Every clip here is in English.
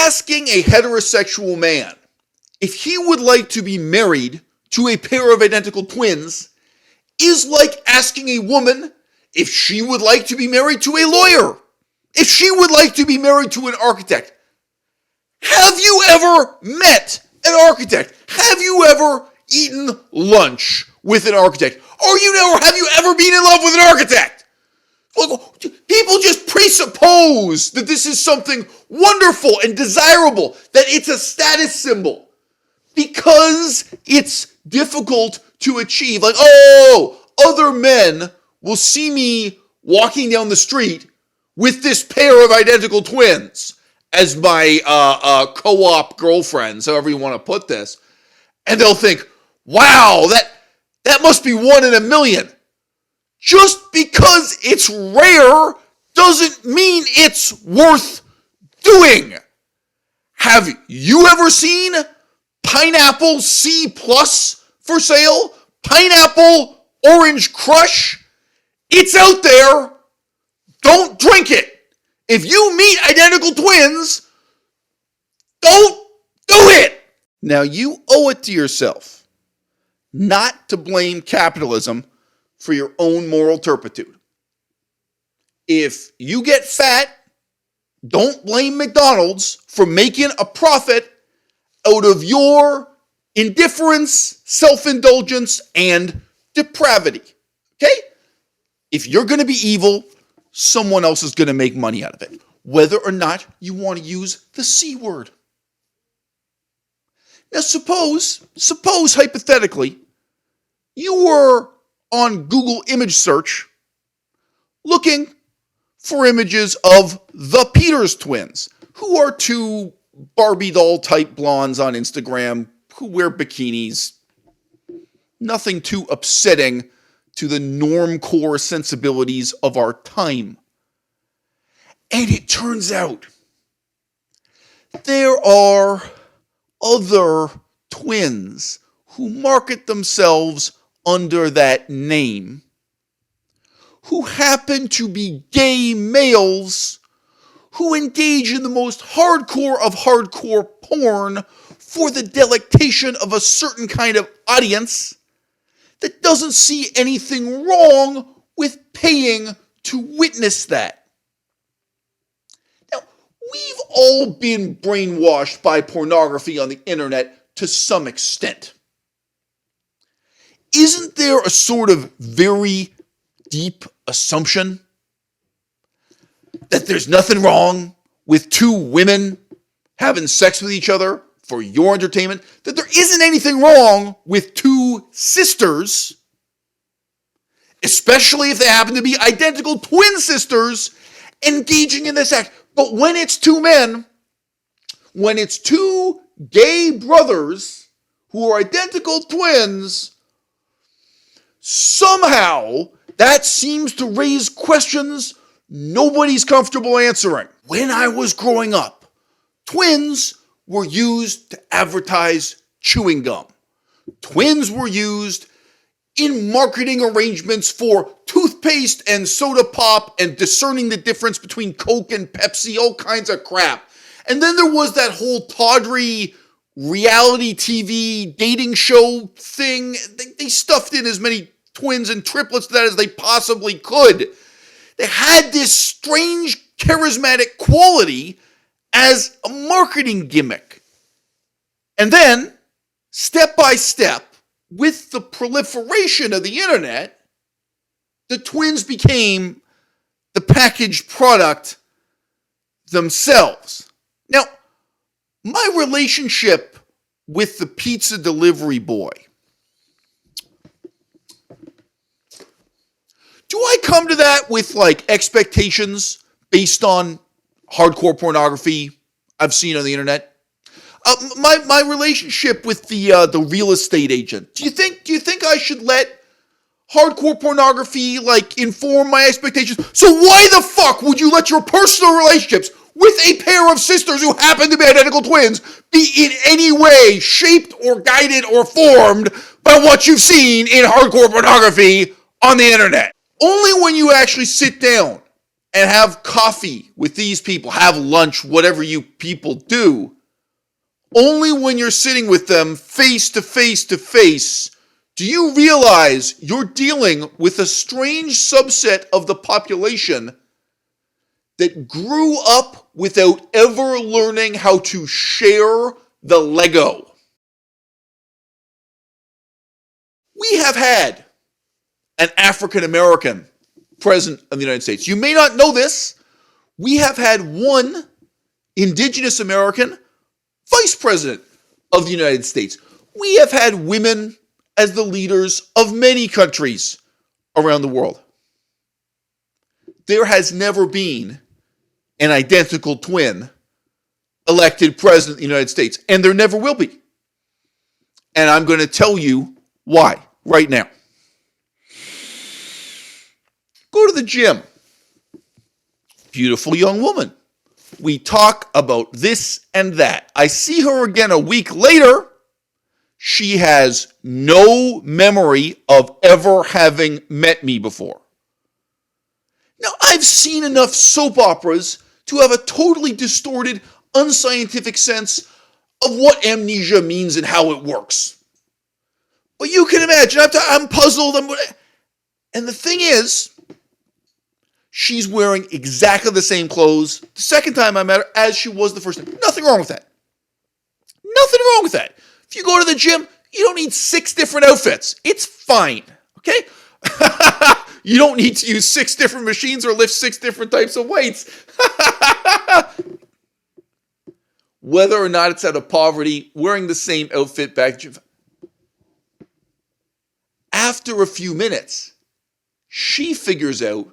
asking a heterosexual man if he would like to be married to a pair of identical twins is like asking a woman if she would like to be married to a lawyer, if she would like to be married to an architect. Have you ever met an architect? Have you ever eaten lunch with an architect? Have you ever been in love with an architect? People just presuppose that this is something wonderful and desirable, that it's a status symbol, because it's difficult to achieve. Like, other men will see me walking down the street with this pair of identical twins as my co-op girlfriends, however you want to put this, and they'll think, wow, that must be 1 in a million. Just because it's rare doesn't mean it's worth doing. Have you ever seen Pineapple C+ for sale? Pineapple Orange Crush? It's out there. Don't drink it. If you meet identical twins, don't do it. Now, you owe it to yourself not to blame capitalism for your own moral turpitude. If you get fat, don't blame McDonald's for making a profit out of your indifference, self-indulgence, and depravity. Okay? If you're going to be evil, someone else is going to make money out of it, whether or not you want to use the C word. Now, suppose hypothetically, you were on Google image search looking for images of the Peters twins, who are two Barbie doll type blondes on Instagram who wear bikinis. Nothing too upsetting to the normcore sensibilities of our time. And it turns out there are other twins who market themselves under that name, who happen to be gay males who engage in the most hardcore of hardcore porn for the delectation of a certain kind of audience that doesn't see anything wrong with paying to witness that. Now, we've all been brainwashed by pornography on the internet to some extent. Isn't there a sort of very deep assumption that there's nothing wrong with two women having sex with each other for your entertainment? That there isn't anything wrong with two sisters, especially if they happen to be identical twin sisters, engaging in this act? But when it's two men, when it's two gay brothers who are identical twins, somehow that seems to raise questions nobody's comfortable answering. When I was growing up, twins were used to advertise chewing gum. Twins were used in marketing arrangements for toothpaste and soda pop and discerning the difference between Coke and Pepsi, all kinds of crap. And then there was that whole tawdry reality TV dating show thing. They stuffed in as many twins and triplets to that as they possibly could. They had this strange charismatic quality as a marketing gimmick. And then, step by step, with the proliferation of the internet, the twins became the packaged product themselves. Now, my relationship with the pizza delivery boy, do I come to that with expectations based on hardcore pornography I've seen on the internet? My relationship with the real estate agent. Do you think I should let hardcore pornography inform my expectations? So why the fuck would you let your personal relationships with a pair of sisters who happen to be identical twins be in any way shaped or guided or formed by what you've seen in hardcore pornography on the internet? Only when you actually sit down and have coffee with these people, have lunch, whatever you people do, only when you're sitting with them face to face to face do you realize you're dealing with a strange subset of the population that grew up without ever learning how to share the Lego. We have had an African American president of the United States. You may not know this. We have had one indigenous American vice president of the United States. We have had women as the leaders of many countries around the world. There has never been an identical twin elected president of the United States, and there never will be. And I'm going to tell you why right now. Go to the gym. Beautiful young woman. We talk about this and that. I see her again a week later. She has no memory of ever having met me before. Now, I've seen enough soap operas to have a totally distorted, unscientific sense of what amnesia means and how it works. But you can imagine, I'm puzzled. And the thing is, she's wearing exactly the same clothes the second time I met her as she was the first time. Nothing wrong with that. Nothing wrong with that. If you go to the gym, you don't need 6 different outfits. It's fine, okay? You don't need to use 6 different machines or lift 6 different types of weights. Whether or not it's out of poverty, wearing the same outfit back to gym. After a few minutes, she figures out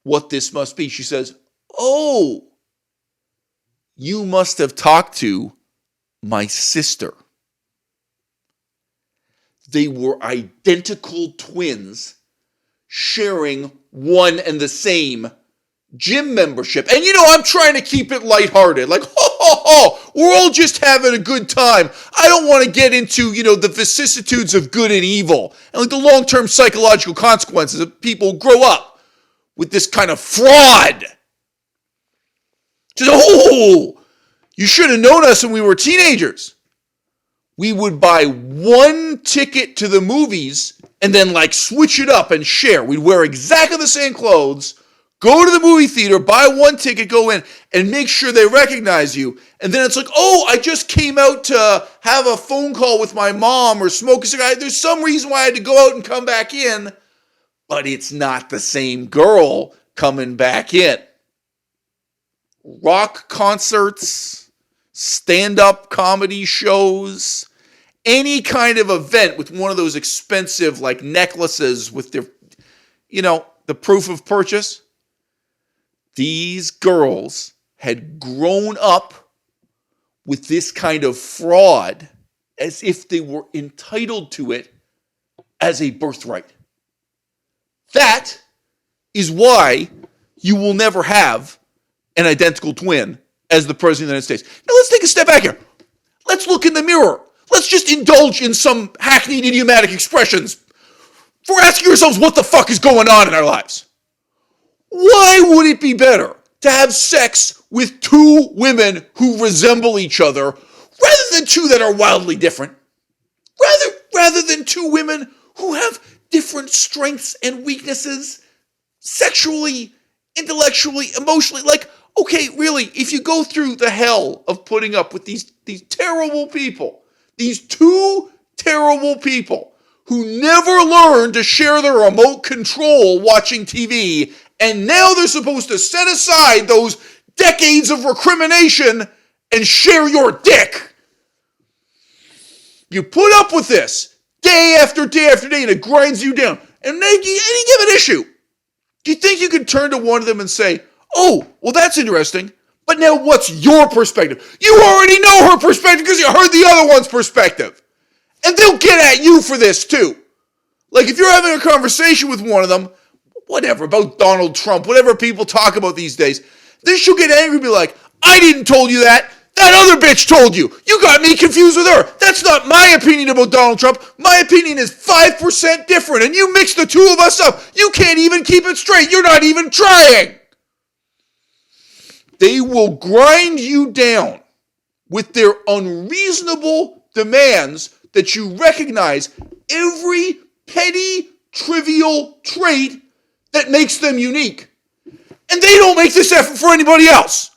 what this must be. She says, "Oh, you must have talked to my sister." They were identical twins sharing one and the same gym membership. And I'm trying to keep it lighthearted. Like, we're all just having a good time. I don't want to get into, the vicissitudes of good and evil and like the long-term psychological consequences of people who grow up with this kind of fraud. Just, you should have known us when we were teenagers. We would buy one ticket to the movies and then switch it up and share. We'd wear exactly the same clothes, go to the movie theater, buy one ticket, go in, and make sure they recognize you. And then it's like, I just came out to have a phone call with my mom or smoke a cigar. There's some reason why I had to go out and come back in, but it's not the same girl coming back in. Rock concerts, stand-up comedy shows, any kind of event with one of those expensive necklaces with their, the proof of purchase. These girls had grown up with this kind of fraud as if they were entitled to it as a birthright. That is why you will never have an identical twin as the President of the United States. Now let's take a step back here. Let's look in the mirror. Let's just indulge in some hackneyed idiomatic expressions for asking ourselves what the fuck is going on in our lives. Why would it be better to have sex with 2 women who resemble each other rather than 2 that are wildly different? Rather than 2 women who have different strengths and weaknesses, sexually, intellectually, emotionally. Okay, really, if you go through the hell of putting up with these terrible people, these 2 terrible people who never learned to share their remote control watching TV, and now they're supposed to set aside those decades of recrimination and share your dick. You put up with this day after day after day, and it grinds you down. And any given issue, do you think you could turn to one of them and say, "Oh, well, that's interesting, but now what's your perspective?" You already know her perspective because you heard the other one's perspective. And they'll get at you for this too. If you're having a conversation with one of them, whatever, about Donald Trump, whatever people talk about these days, then she'll get angry and be like, "I didn't told you that. That other bitch told you. You got me confused with her. That's not my opinion about Donald Trump. My opinion is 5% different, and you mix the 2 of us up. You can't even keep it straight. You're not even trying." they will grind you down with their unreasonable demands that you recognize every petty, trivial trait that makes them unique. And they don't make this effort for anybody else.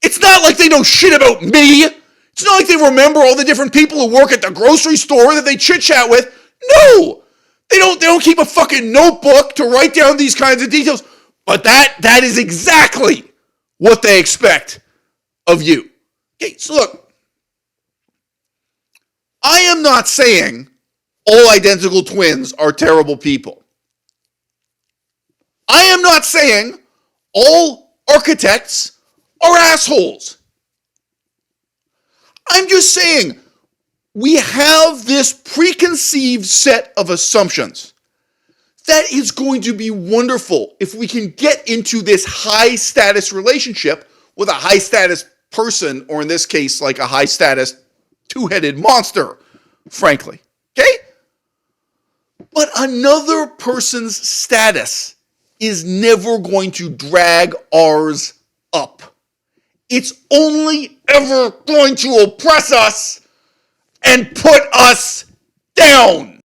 It's not like they know shit about me. It's not like they remember all the different people who work at the grocery store that they chit-chat with. No! They don't keep a fucking notebook to write down these kinds of details. But that is exactly what they expect of you. Okay, so look. I am not saying all identical twins are terrible people. I am not saying all architects are assholes. I'm just saying we have this preconceived set of assumptions that is going to be wonderful if we can get into this high status relationship with a high status person, or in this case, like a high status two-headed monster, frankly. Okay? But another person's status is never going to drag ours up. It's only ever going to oppress us and put us down.